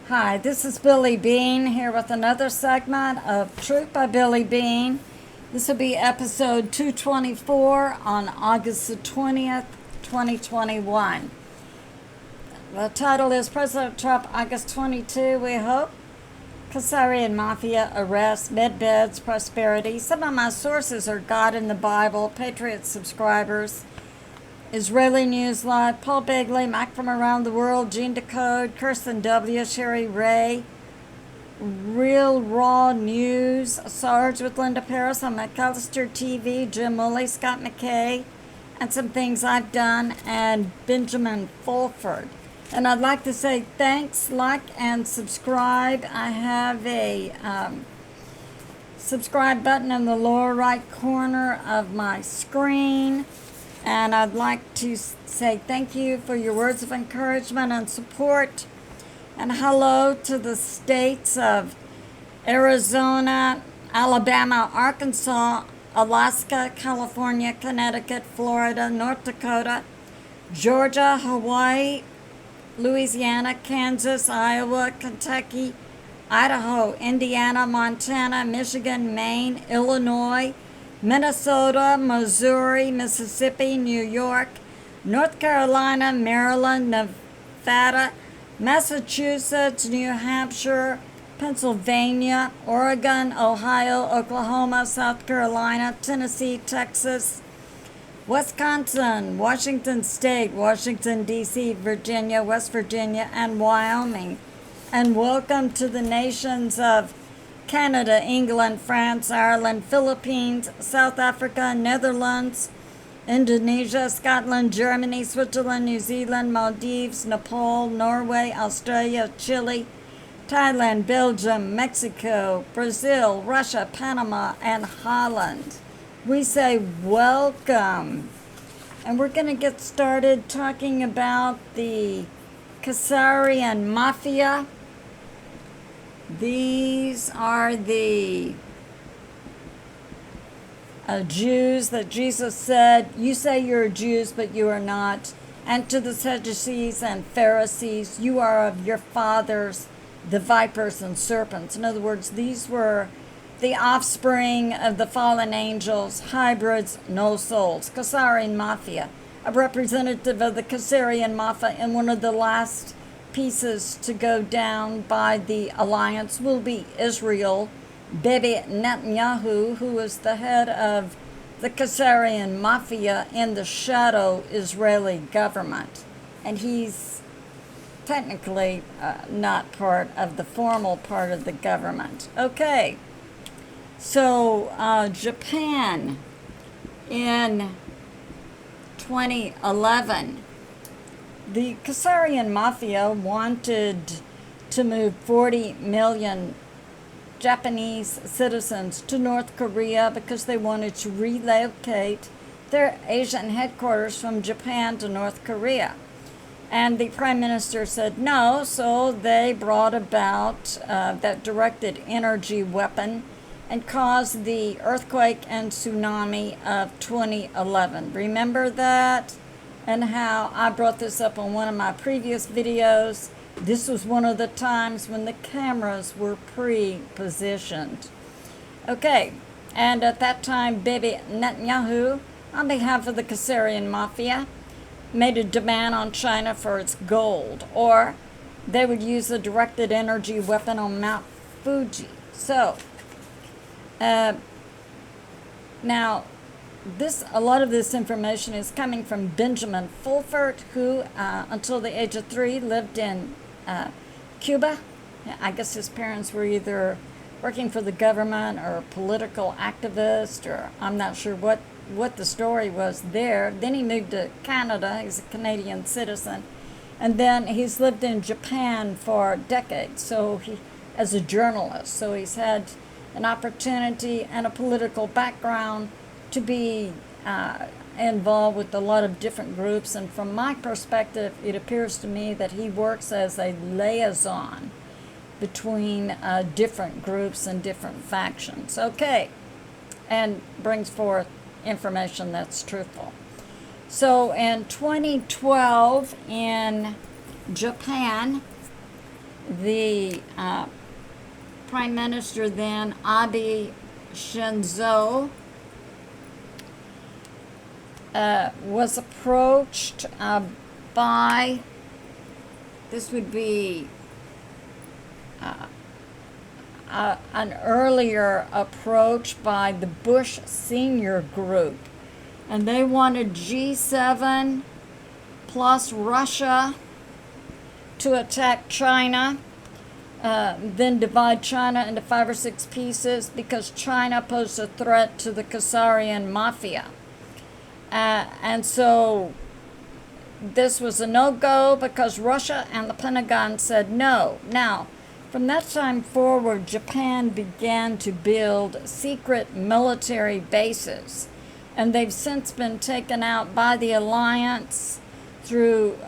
Hi, this is Billie Beene here with another segment of Truth by Billie Beene. This will be episode 224 on August the 20th, 2021. The title is President Trump, August 22, we hope. Khaz and Mafia arrest, medbeds, prosperity. Some of my sources are God in the Bible, Patriot subscribers, Israeli News Live, Paul Begley, Mac from Around the World, Gene Decode, Kirsten W, ShariRaye, Real Raw News, Sarge with Linda Paris on McAllister TV, Jim Willie-Scott McKay, and some things I've done, and Benjamin Fulford. And I'd like to say thanks, like, and subscribe. I have a subscribe button in the lower right corner of my screen. And I'd like to say thank you for your words of encouragement and support. And hello to the states of Arizona, Alabama, Arkansas, Alaska, California, Connecticut, Florida, North Dakota, Georgia, Hawaii, Louisiana, Kansas, Iowa, Kentucky, Idaho, Indiana, Montana, Michigan, Maine, Illinois, Minnesota, Missouri, Mississippi, New York, North Carolina, Maryland, Nevada, Massachusetts, New Hampshire, Pennsylvania, Oregon, Ohio, Oklahoma, South Carolina, Tennessee, Texas, Wisconsin, Washington State, Washington, D.C., Virginia, West Virginia, and Wyoming. And welcome to the nations of Canada, England, France, Ireland, Philippines, South Africa, Netherlands, Indonesia, Scotland, Germany, Switzerland, New Zealand, Maldives, Nepal, Norway, Australia, Chile, Thailand, Belgium, Mexico, Brazil, Russia, Panama, and Holland. We say welcome. And we're going to get started talking about the Khaz Mafia. These are the Jews that Jesus said, you say you're Jews, but you are not. And to the Sadducees and Pharisees, you are of your fathers, the vipers and serpents. In other words, these were the offspring of the fallen angels, hybrids, no souls. Khaz Mafia, a representative of the Khaz Mafia, and one of the last pieces to go down by the alliance will be Israel. Bibi Netanyahu, who is the head of the Khaz Mafia in the shadow Israeli government. And he's technically not part of the formal part of the government. Okay, so Japan in 2011, the Khaz Mafia wanted to move 40 million Japanese citizens to North Korea because they wanted to relocate their Asian headquarters from Japan to North Korea. And the Prime Minister said no, so they brought about that directed energy weapon and caused the earthquake and tsunami of 2011. Remember that? And how I brought this up on one of my previous videos. This was one of the times when the cameras were pre-positioned. Okay, and at that time, Bibi Netanyahu, on behalf of the Khaz Mafia, made a demand on China for its gold, or they would use a directed energy weapon on Mount Fuji. So, now, a lot of this information is coming from Benjamin Fulford, who, until the age of 3, lived in Cuba. I guess his parents were either working for the government or a political activist, or I'm not sure what the story was there. Then he moved to Canada. He's a Canadian citizen. And then he's lived in Japan for decades, so as a journalist. So he's had an opportunity and a political background to be involved with a lot of different groups. And from my perspective, it appears to me that he works as a liaison between different groups and different factions. Okay, and brings forth information that's truthful. So in 2012 in Japan, the Prime Minister then, Abe Shinzo, was approached by, this would be an earlier approach by the Bush Senior Group. And they wanted G7 plus Russia to attack China, then divide China into 5 or 6 pieces because China posed a threat to the Khazarian Mafia. And so this was a no-go because Russia and the Pentagon said no. Now, from that time forward, Japan began to build secret military bases, and they've since been taken out by the alliance through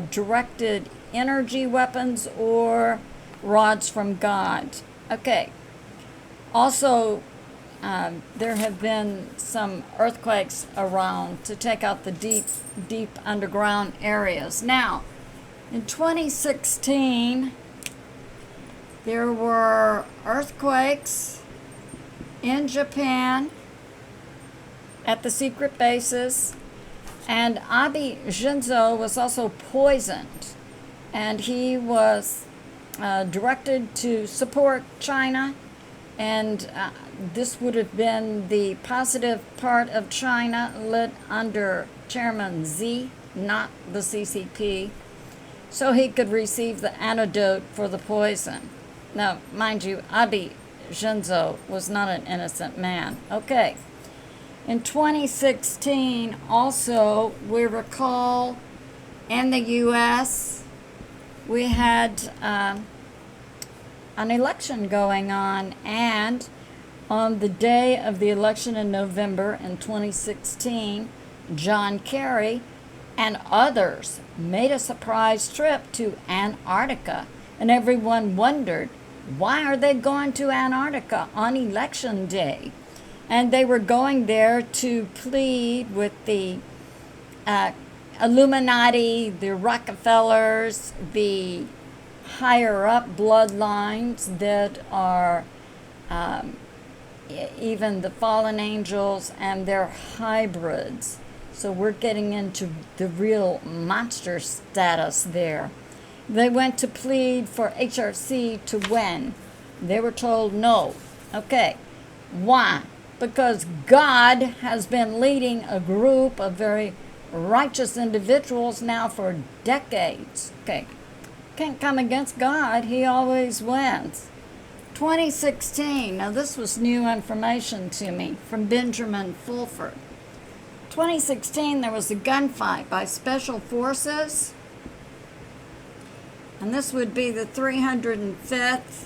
directed energy weapons or rods from God. Okay. Also, there have been some earthquakes around to take out the deep underground areas. Now, in 2016, there were earthquakes in Japan at the secret bases, and Abe Shinzo was also poisoned, and he was directed to support China, and this would have been the positive part of China led under Chairman Xi, not the CCP, so he could receive the antidote for the poison. Now, mind you, Abe Shinzo was not an innocent man. Okay. In 2016, also, we recall in the U.S., we had an election going on, and on the day of the election in November in 2016, John Kerry and others made a surprise trip to Antarctica, and everyone wondered, why are they going to Antarctica on election day? And they were going there to plead with the Illuminati, the Rockefellers, the higher up bloodlines that are even the fallen angels and their hybrids. So we're getting into the real monster status there. They went to plead for HRC to win. They were told no. Okay. Why? Because God has been leading a group of very righteous individuals now for decades. Okay. Can't come against God. He always wins. 2016. Now this was new information to me from Benjamin Fulford. 2016, there was a gunfight by Special Forces, and this would be the 305th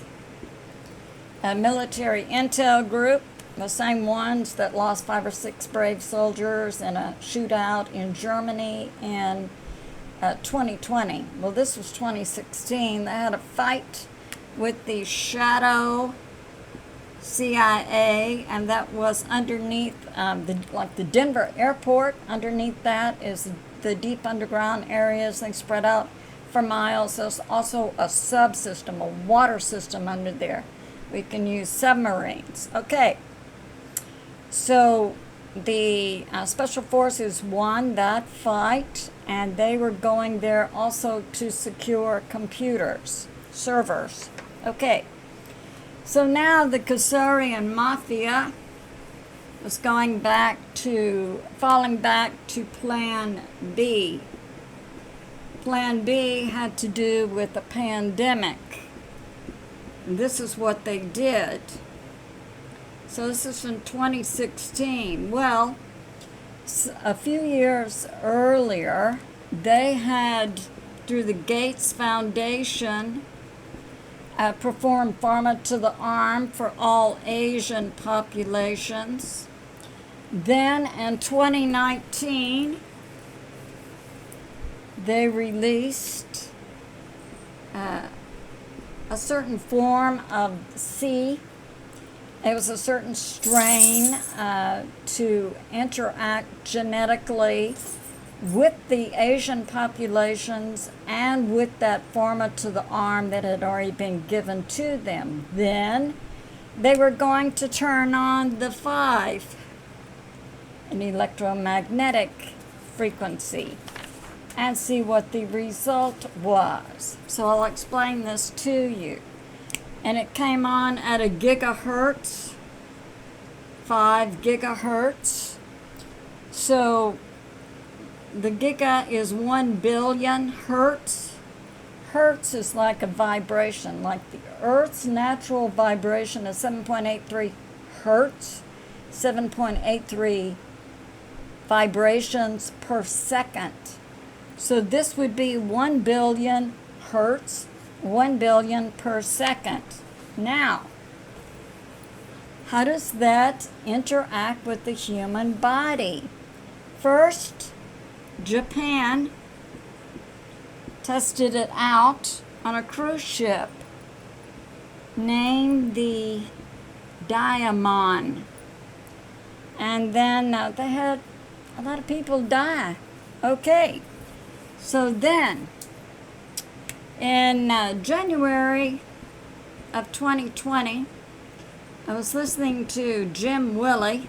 Military Intel Group, the same ones that lost 5 or 6 brave soldiers in a shootout in Germany in 2020. Well, this was 2016. They had a fight with the shadow CIA, and that was underneath the Denver airport. Underneath that is the deep underground areas. They spread out for miles. There's also a subsystem, a water system under there. We can use submarines. Okay, so the Special Forces won that fight, and they were going there also to secure computers, servers. Okay, so now the Khazarian Mafia was falling back to Plan B. Plan B had to do with the pandemic. This is what they did. So this is in 2016. Well, a few years earlier, they had, through the Gates Foundation, performed Pharma to the Arm for all Asian populations. Then in 2019, they released a certain form of C. It was a certain strain to interact genetically with the Asian populations and with that pharma to the arm that had already been given to them. Then they were going to turn on the 5, an electromagnetic frequency, and see what the result was. So I'll explain this to you. And it came on at a gigahertz, 5 gigahertz. So the giga is 1 billion hertz. Hertz is like a vibration, like the Earth's natural vibration is 7.83 hertz, 7.83 vibrations per second. So this would be 1 billion hertz, 1 billion per second. Now, how does that interact with the human body? First, Japan tested it out on a cruise ship named the Diamond. And then they had a lot of people die. Okay, so then in January of 2020, I was listening to Jim Willie,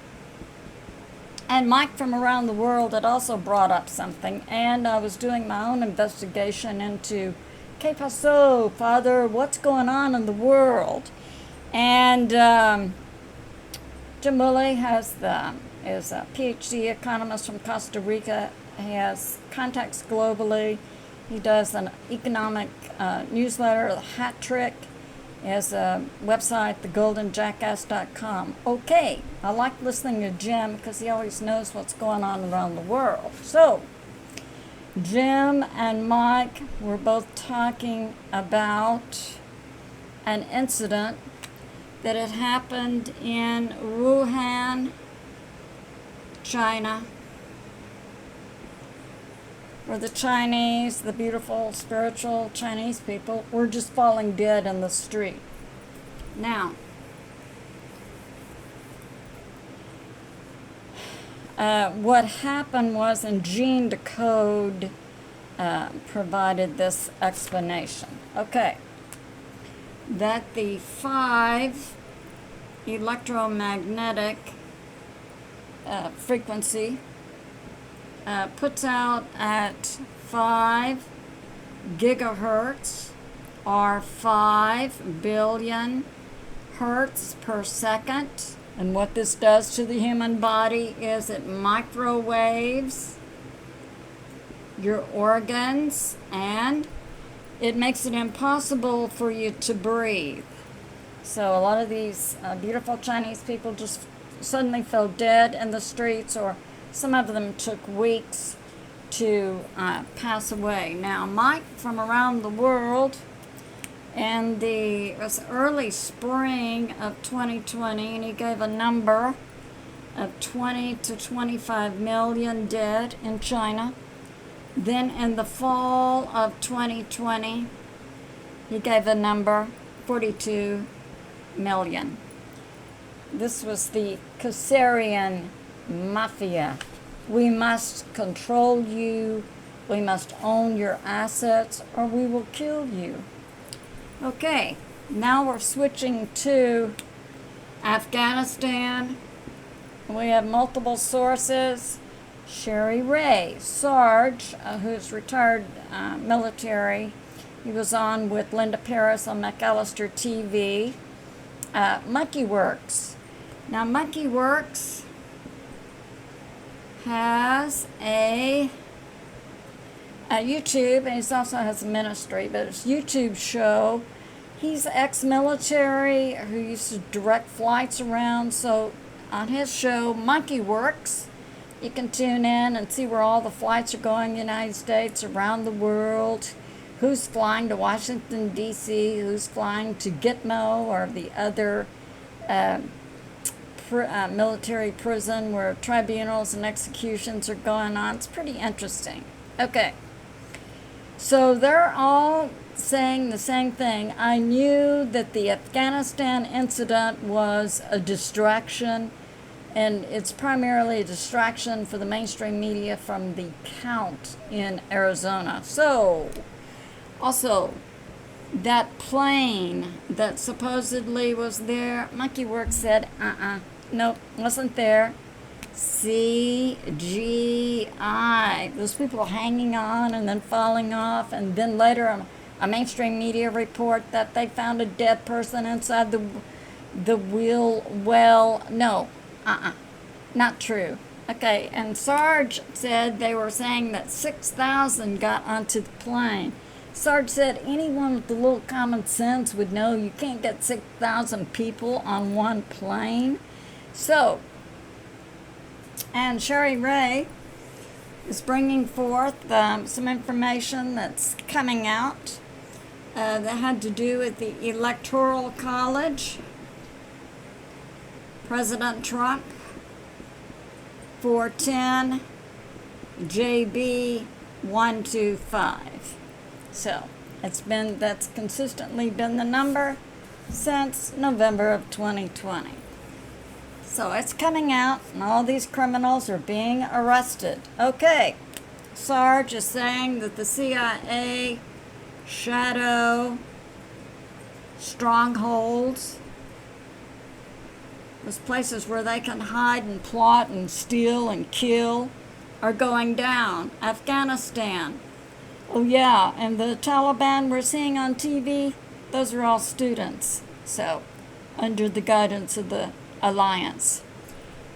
and Mike from around the world had also brought up something, and I was doing my own investigation into ¿Qué pasó, Father? What's going on in the world? And Jim Willie is a PhD economist from Costa Rica. He has contacts globally. He does an economic newsletter, The Hat Trick. He has a website, thegoldenjackass.com. Okay, I like listening to Jim because he always knows what's going on around the world. So, Jim and Mike were both talking about an incident that had happened in Wuhan, China, where the Chinese, the beautiful, spiritual Chinese people, were just falling dead in the street. Now, what happened was, and Gene Decode provided this explanation. Okay, that the 5 electromagnetic frequency puts out at 5 gigahertz or 5 billion hertz per second. And what this does to the human body is it microwaves your organs, and it makes it impossible for you to breathe. So a lot of these beautiful Chinese people just suddenly fell dead in the streets, or some of them took weeks to pass away. Now, Mike from around the world, in it was early spring of 2020, and he gave a number of 20 to 25 million dead in China. Then in the fall of 2020, he gave a number 42 million. This was the Khazarian Mafia. We must control you, we must own your assets, or we will kill you. Okay, now we're switching to Afghanistan. We have multiple sources. ShariRaye, Sarge, who's retired military, he was on with Linda Paris on McAllister TV. Werx. Now, Werx has a YouTube, and he also has a ministry, but it's a YouTube show. He's ex-military who used to direct flights around, so on his show, Werx, you can tune in and see where all the flights are going in the United States, around the world, who's flying to Washington, D.C., who's flying to Gitmo or the other military prison where tribunals and executions are going on. It's pretty interesting. Okay. So they're all saying the same thing. I knew that the Afghanistan incident was a distraction, and it's primarily a distraction for the mainstream media from the count in Arizona. So, also, that plane that supposedly was there, Monkey Werx said, nope, wasn't there. CGI. Those people hanging on and then falling off, and then later a mainstream media report that they found a dead person inside the wheel well. No, not true. Okay, and Sarge said they were saying that 6,000 got onto the plane. Sarge said anyone with a little common sense would know you can't get 6,000 people on one plane. So, and ShariRaye is bringing forth some information that's coming out that had to do with the Electoral College, President Trump, 410 JB 125. So that's consistently been the number since November of 2020. So it's coming out, and all these criminals are being arrested. Okay, Sarge is saying that the CIA shadow strongholds, those places where they can hide and plot and steal and kill, are going down. Afghanistan. Oh yeah, and the Taliban we're seeing on TV, those are all students. So, under the guidance of the alliance.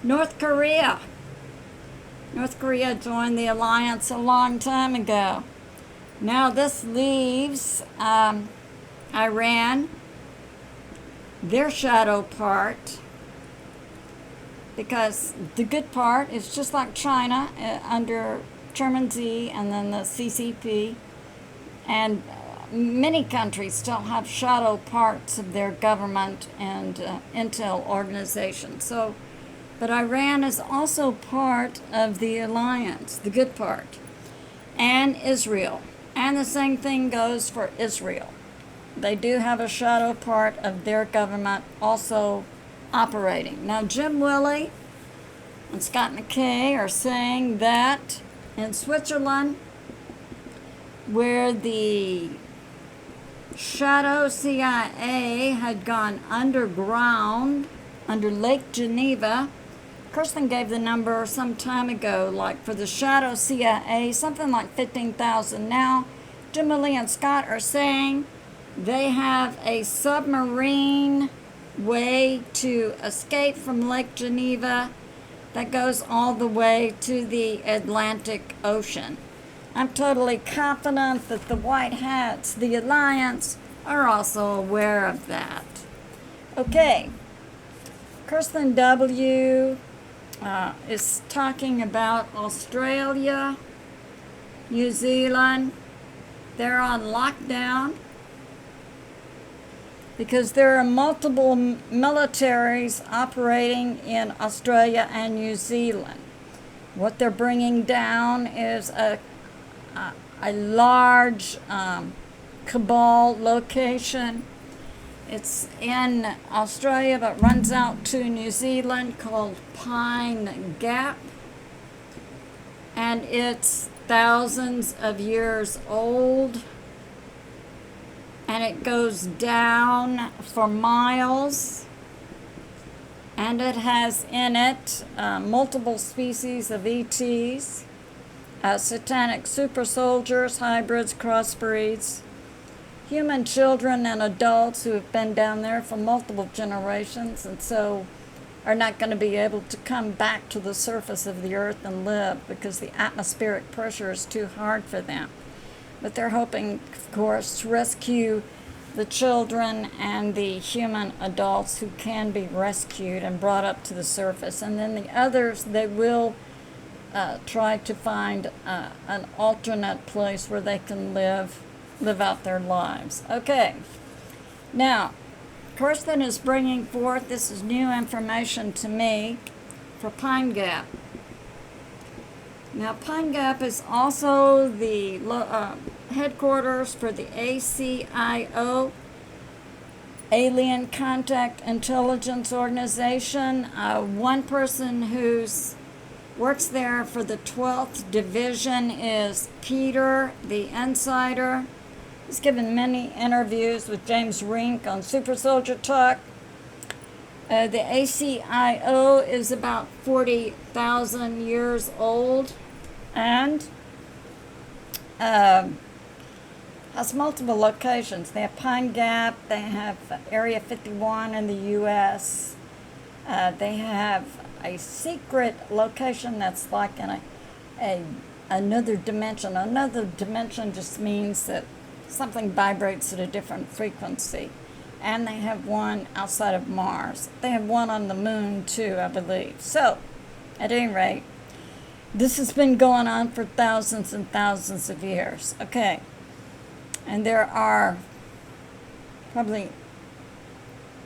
North Korea joined the alliance a long time ago. Now this leaves Iran, their shadow part, because the good part is just like China under Chairman Z and then the CCP, and many countries still have shadow parts of their government and intel organization. So, but Iran is also part of the alliance, the good part, and Israel. And the same thing goes for Israel. They do have a shadow part of their government also operating. Now, Jim Willie and Scott McKay are saying that in Switzerland, where the shadow CIA had gone underground under Lake Geneva. Kirsten gave the number some time ago, like for the shadow CIA, something like 15,000. Now, Jim Willie and Scott are saying they have a submarine way to escape from Lake Geneva that goes all the way to the Atlantic Ocean. I'm totally confident that the White Hats, the Alliance, are also aware of that. Okay, Kirsten W. Is talking about Australia, New Zealand. They're on lockdown because there are multiple militaries operating in Australia and New Zealand. What they're bringing down is a large cabal location. It's in Australia but runs out to New Zealand, called Pine Gap. And it's thousands of years old. And it goes down for miles. And it has in it multiple species of ETs. Satanic super soldiers, hybrids, crossbreeds, human children and adults who have been down there for multiple generations and so are not going to be able to come back to the surface of the earth and live because the atmospheric pressure is too hard for them. But they're hoping, of course, to rescue the children and the human adults who can be rescued and brought up to the surface. And then the others, they will try to find an alternate place where they can live out their lives. Okay, now Kirsten is bringing forth, this is new information to me, for Pine Gap. Now Pine Gap is also the headquarters for the ACIO, alien contact intelligence organization. One person who's works there for the 12th Division is Peter, the Insider. He's given many interviews with James Rink on Super Soldier Talk. The ACIO is about 40,000 years old and has multiple locations. They have Pine Gap, they have Area 51 in the U.S., they have a secret location that's like in another dimension. Another dimension just means that something vibrates at a different frequency. And they have one outside of Mars. They have one on the moon too, I believe. So, at any rate, this has been going on for thousands and thousands of years. Okay. And there are probably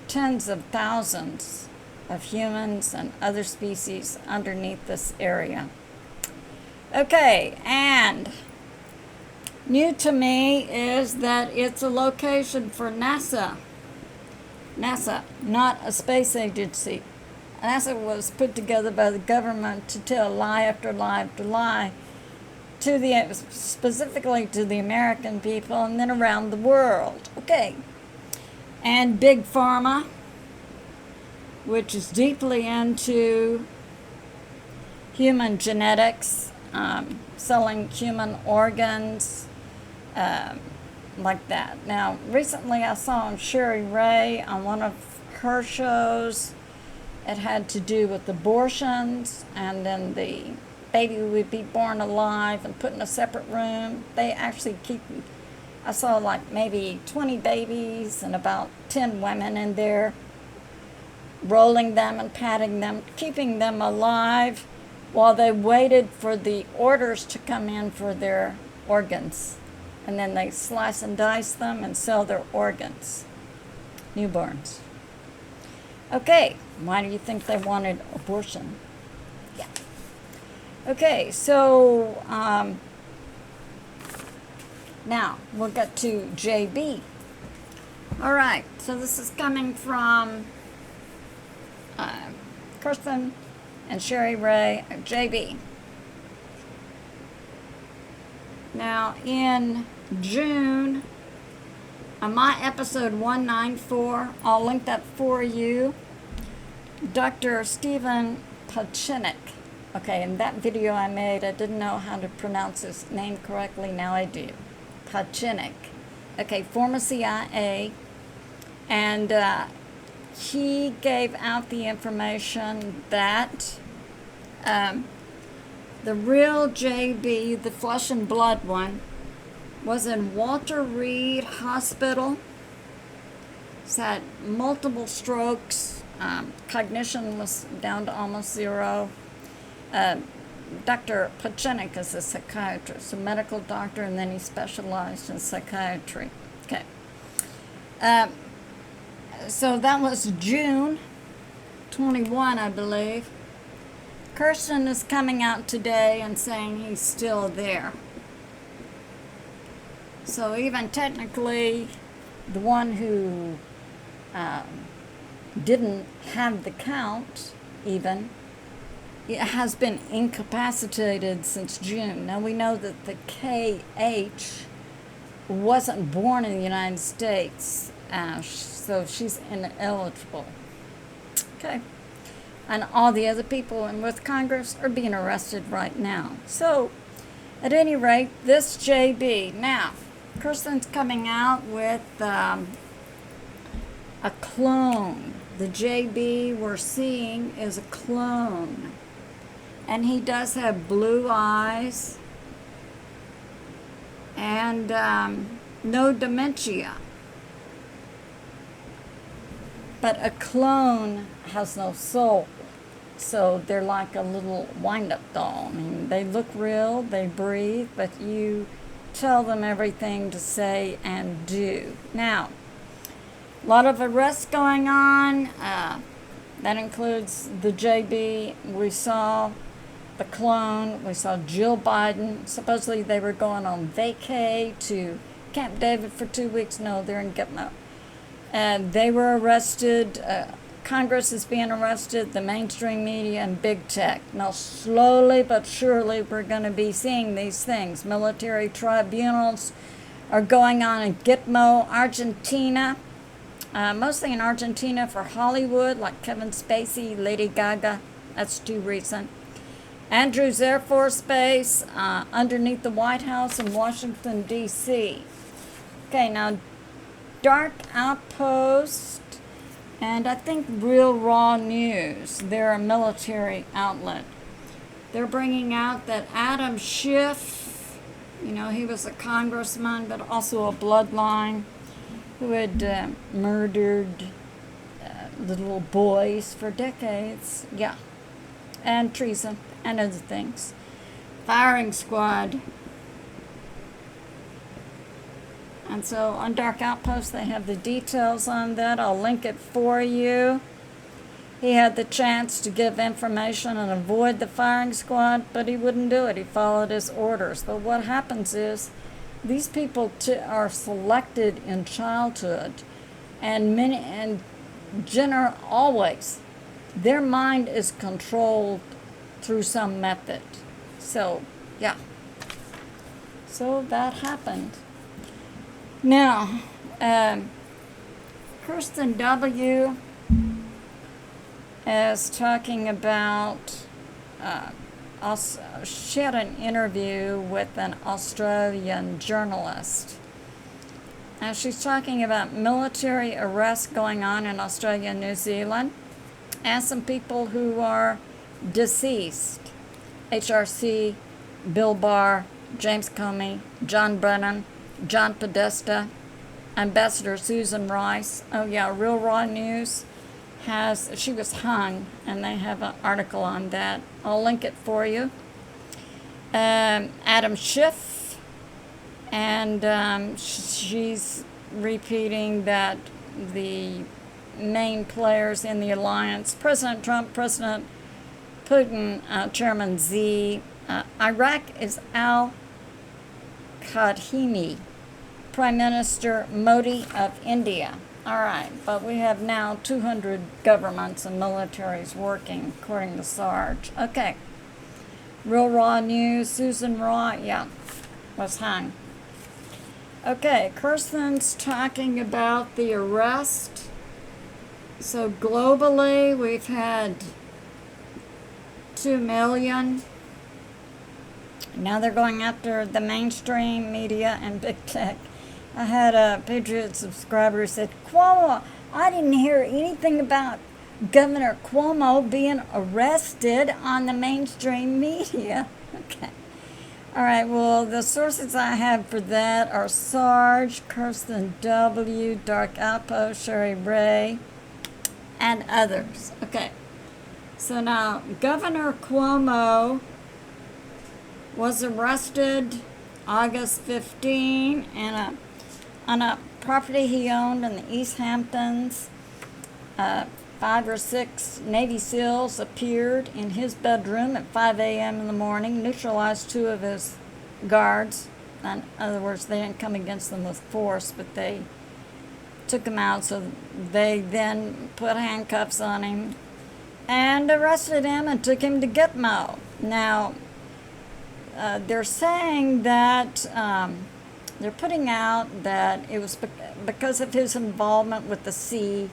tens of thousands of humans and other species underneath this area. Okay, and new to me is that it's a location for NASA. NASA, not a space agency. NASA was put together by the government to tell lie after lie after lie to specifically to the American people and then around the world. Okay. And Big Pharma, which is deeply into human genetics, selling human organs, like that. Now, recently I saw on ShariRaye on one of her shows, it had to do with abortions, and then the baby would be born alive and put in a separate room. They actually I saw like maybe 20 babies and about 10 women in there, rolling them and patting them, keeping them alive while they waited for the orders to come in for their organs. And then they slice and dice them and sell their organs. Newborns. Okay, why do you think they wanted abortion? Yeah. Okay, so now we'll get to JB. All right, so this is coming from Cristenw and ShariRaye, JB. Now, in June, on my episode 194, I'll link that for you, Dr. Stephen Pieczenik. Okay, in that video I made, I didn't know how to pronounce his name correctly. Now I do. Pieczenik. Okay, former CIA. And he gave out the information that the real JB, the flesh and blood one, was in Walter Reed Hospital. He's had multiple strokes. Cognition was down to almost zero. Dr. Pieczenik is a psychiatrist, a medical doctor, and then he specialized in psychiatry. Okay. So that was June 21, I believe. Cristenw is coming out today and saying he's still there. So even technically, the one who didn't have the count even, it has been incapacitated since June. Now we know that the KH wasn't born in the United States, so she's ineligible. Okay. And all the other people in with Congress are being arrested right now. So, at any rate, this JB. Now, Cristenw's coming out with a clone. The JB we're seeing is a clone. And he does have blue eyes and no dementia. But a clone has no soul. So they're like a little wind-up doll. I mean, they look real, they breathe, but you tell them everything to say and do. Now, a lot of arrests going on. That includes the JB. We saw the clone. We saw Jill Biden. Supposedly they were going on vacay to Camp David for 2 weeks. No, they're in Gitmo. And they were arrested. Congress is being arrested, the mainstream media, and big tech. Now, slowly but surely, we're going to be seeing these things. Military tribunals are going on in Gitmo, Argentina, mostly in Argentina for Hollywood, like Kevin Spacey, Lady Gaga. That's too recent. Andrews Air Force Base, underneath the White House in Washington, D.C. Okay, now, Dark Outpost, and I think Real Raw News, they're a military outlet. They're bringing out that Adam Schiff, he was a congressman, but also a bloodline, who had murdered little boys for decades. Yeah. And treason and other things. Firing squad. And so on Dark Outpost, they have the details on that. I'll link it for you. He had the chance to give information and avoid the firing squad, but he wouldn't do it. He followed his orders. But what happens is these people are selected in childhood, and always their mind is controlled through some method. So, yeah. So that happened. Now, Kirsten W. is talking about, she had an interview with an Australian journalist. Now, she's talking about military arrests going on in Australia and New Zealand, and some people who are deceased. HRC, Bill Barr, James Comey, John Brennan, John Podesta, Ambassador Susan Rice. Oh yeah, Real Raw News she was hung, and they have an article on that. I'll link it for you. Adam Schiff, and she's repeating that the main players in the alliance, President Trump, President Putin, Chairman Z, Iraq is al-Kadhimi, Prime Minister Modi of India. All right, but we have now 200 governments and militaries working, according to Sarge. Okay, Real Raw News, Susan Raw, was hung. Okay, Kirsten's talking about the arrest. So globally, we've had 2 million. Now they're going after the mainstream media and big tech. I had a Patriot subscriber who said, Cuomo, I didn't hear anything about Governor Cuomo being arrested on the mainstream media. Okay. All right, well, the sources I have for that are Sarge, Kirsten W., Dark Outpost, ShariRaye, and others. Okay. So now, Governor Cuomo was arrested August 15 on a property he owned in the East Hamptons. 5 or 6 Navy SEALs appeared in his bedroom at 5 a.m. in the morning, neutralized 2 of his guards. In other words, they didn't come against them with force, but they took him out, so they then put handcuffs on him and arrested him and took him to Gitmo. Now, they're saying that they're putting out that it was because of his involvement with the sea,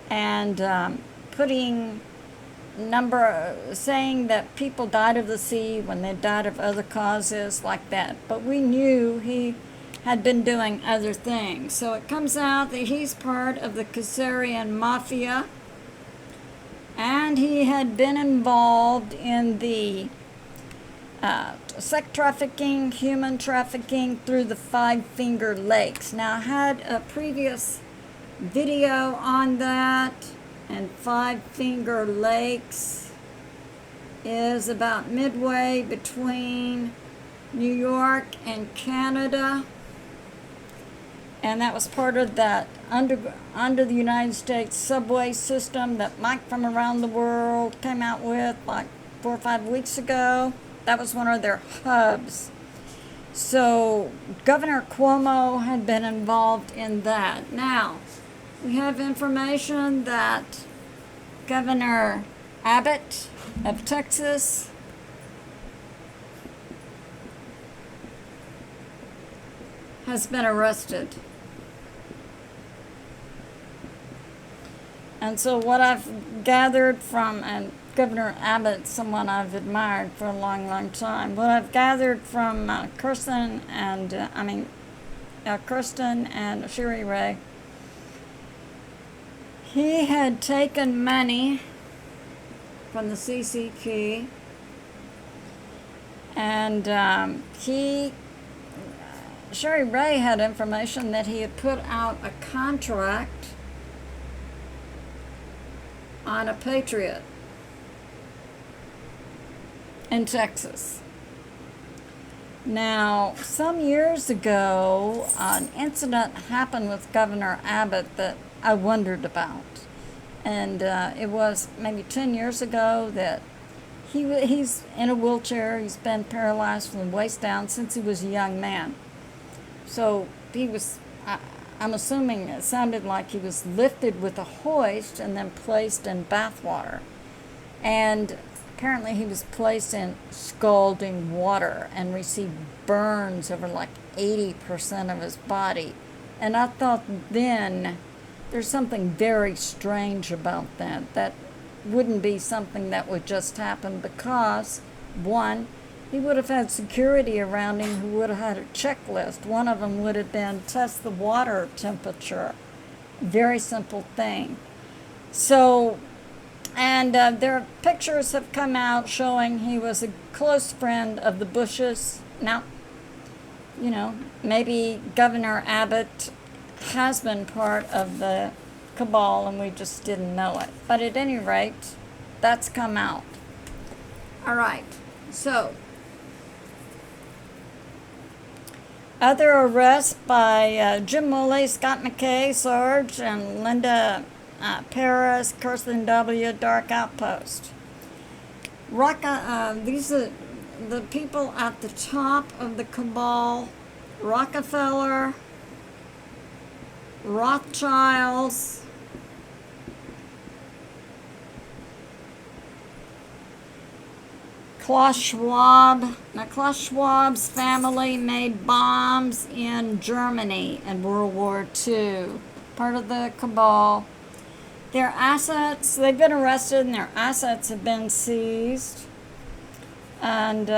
and saying that people died of the sea when they died of other causes like that. But we knew he had been doing other things. So it comes out that he's part of the Khazarian Mafia, and he had been involved in the sex trafficking, human trafficking through the Five Finger Lakes. Now, I had a previous video on that, and Five Finger Lakes is about midway between New York and Canada, and that was part of that under the United States subway system that Mike from Around the World came out with like 4 or 5 weeks ago. That was one of their hubs. So Governor Cuomo had been involved in that. Now, We have information that Governor Abbott of Texas has been arrested. And so what I've gathered from, and Governor Abbott, someone I've admired for a long, long time, what I've gathered from Cristenw and ShariRaye, he had taken money from the CCP, and ShariRaye had information that he had put out a contract on a Patriot in Texas. Now, some years ago, an incident happened with Governor Abbott that I wondered about. And it was maybe 10 years ago that he's in a wheelchair. He's been paralyzed from the waist down since he was a young man. So he was, I'm assuming it sounded like he was lifted with a hoist and then placed in bathwater. And apparently he was placed in scalding water and received burns over like 80% of his body. And I thought then, there's something very strange about that. That wouldn't be something that would just happen because, one, he would have had security around him who would have had a checklist. One of them would have been test the water temperature. Very simple thing. So, and their pictures have come out showing he was a close friend of the Bushes. Now, you know, maybe Governor Abbott has been part of the cabal and we just didn't know it. But at any rate, that's come out. All right, so other arrests by Jim Willie-Scott McKay, Sarge, and Linda Paris, Kirsten W., Dark Outpost. These are the people at the top of the cabal: Rockefeller, Rothschilds, Klaus Schwab. Now, Klaus Schwab's family made bombs in Germany in World War II, part of the cabal. Their assets, they've been arrested and their assets have been seized. And,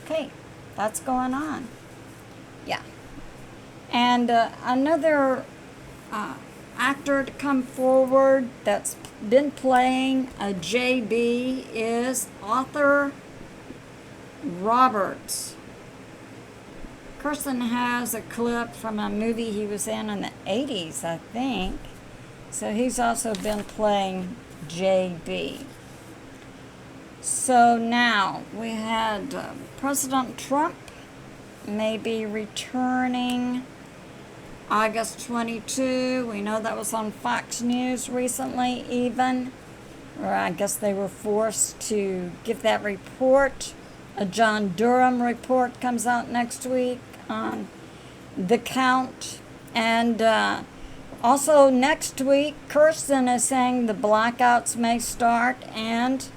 okay, that's going on. Yeah. And another actor to come forward that's been playing a JB is Arthur Roberts. Kirsten has a clip from a movie he was in the 80s, I think. So he's also been playing JB. So now we had President Trump may be returning August 22. We know that was on Fox News recently even, or I guess they were forced to give that report. A John Durham report comes out next week on the count. And also next week, Kirsten is saying the blackouts may start and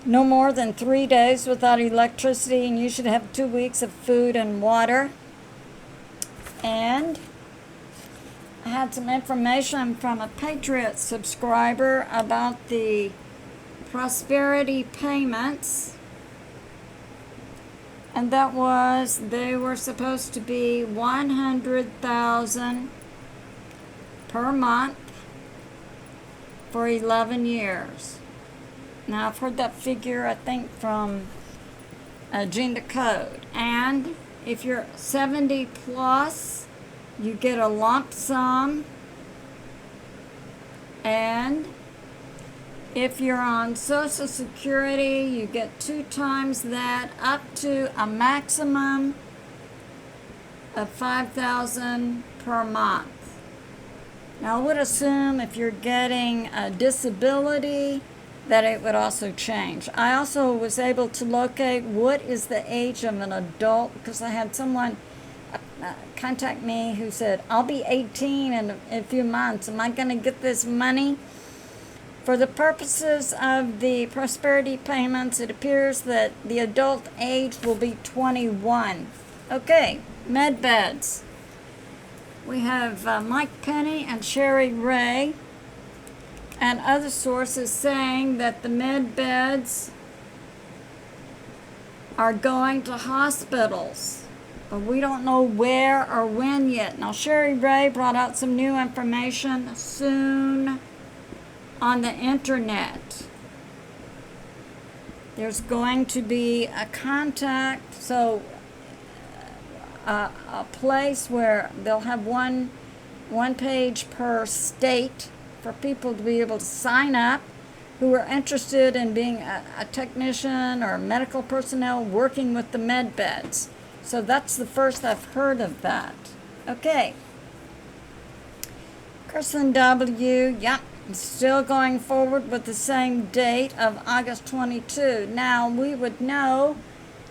no more than 3 days without electricity, and you should have 2 weeks of food and water. And I had some information from a Patriot subscriber about the prosperity payments. And that was, they were supposed to be $100,000 per month for 11 years. Now, I've heard that figure, I think, from Gene Decode. And if you're 70 plus, you get a lump sum. And if you're on Social Security, you get 2 times that, up to a maximum of $5,000 per month. Now, I would assume if you're getting a disability, that it would also change. I also was able to locate what is the age of an adult, because I had someone, contact me who said, I'll be 18 in a few months. Am I going to get this money? For the purposes of the prosperity payments, it appears that the adult age will be 21. Okay, med beds. We have Mike Penny and ShariRaye and other sources saying that the med beds are going to hospitals, but we don't know where or when yet. Now, ShariRaye brought out some new information soon on the internet. There's going to be a contact, so a place where they'll have one page per state for people to be able to sign up who are interested in being a technician or medical personnel working with the med beds. So that's the first I've heard of that. Okay. Kirsten W., yep, still going forward with the same date of August 22. Now, we would know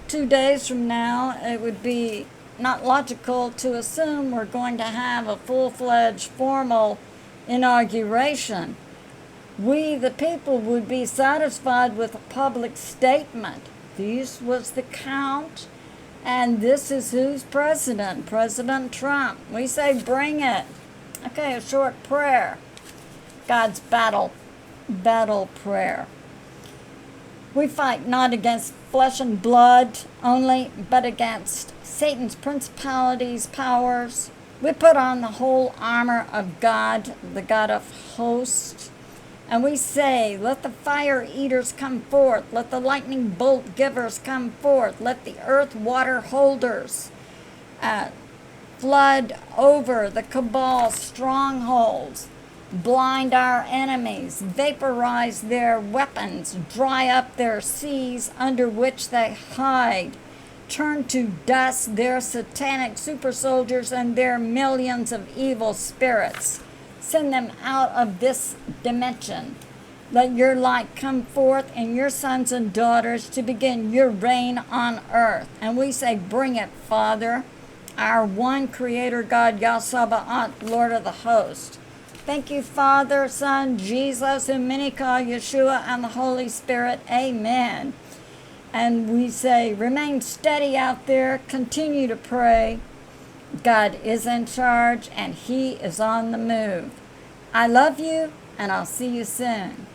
2 days from now, it would be not logical to assume we're going to have a full-fledged formal inauguration. We, the people, would be satisfied with a public statement. This was the count, and this is who's president, President Trump. We say bring it. Okay, a short prayer. God's battle prayer. We fight not against flesh and blood only, but against Satan's principalities, powers. We put on the whole armor of God, the God of hosts. And we say, let the fire eaters come forth. Let the lightning bolt givers come forth. Let the earth water holders flood over the cabal strongholds. Blind our enemies. Vaporize their weapons. Dry up their seas under which they hide. Turn to dust their satanic super soldiers and their millions of evil spirits. Send them out of this dimension. Let your light come forth in your sons and daughters to begin your reign on earth. And we say, bring it, Father, our one Creator God, Yah Sabaoth, Lord of the host. Thank you, Father, Son, Jesus, whom many call Yeshua, and the Holy Spirit. Amen. And we say, remain steady out there. Continue to pray. God is in charge, and He is on the move. I love you, and I'll see you soon.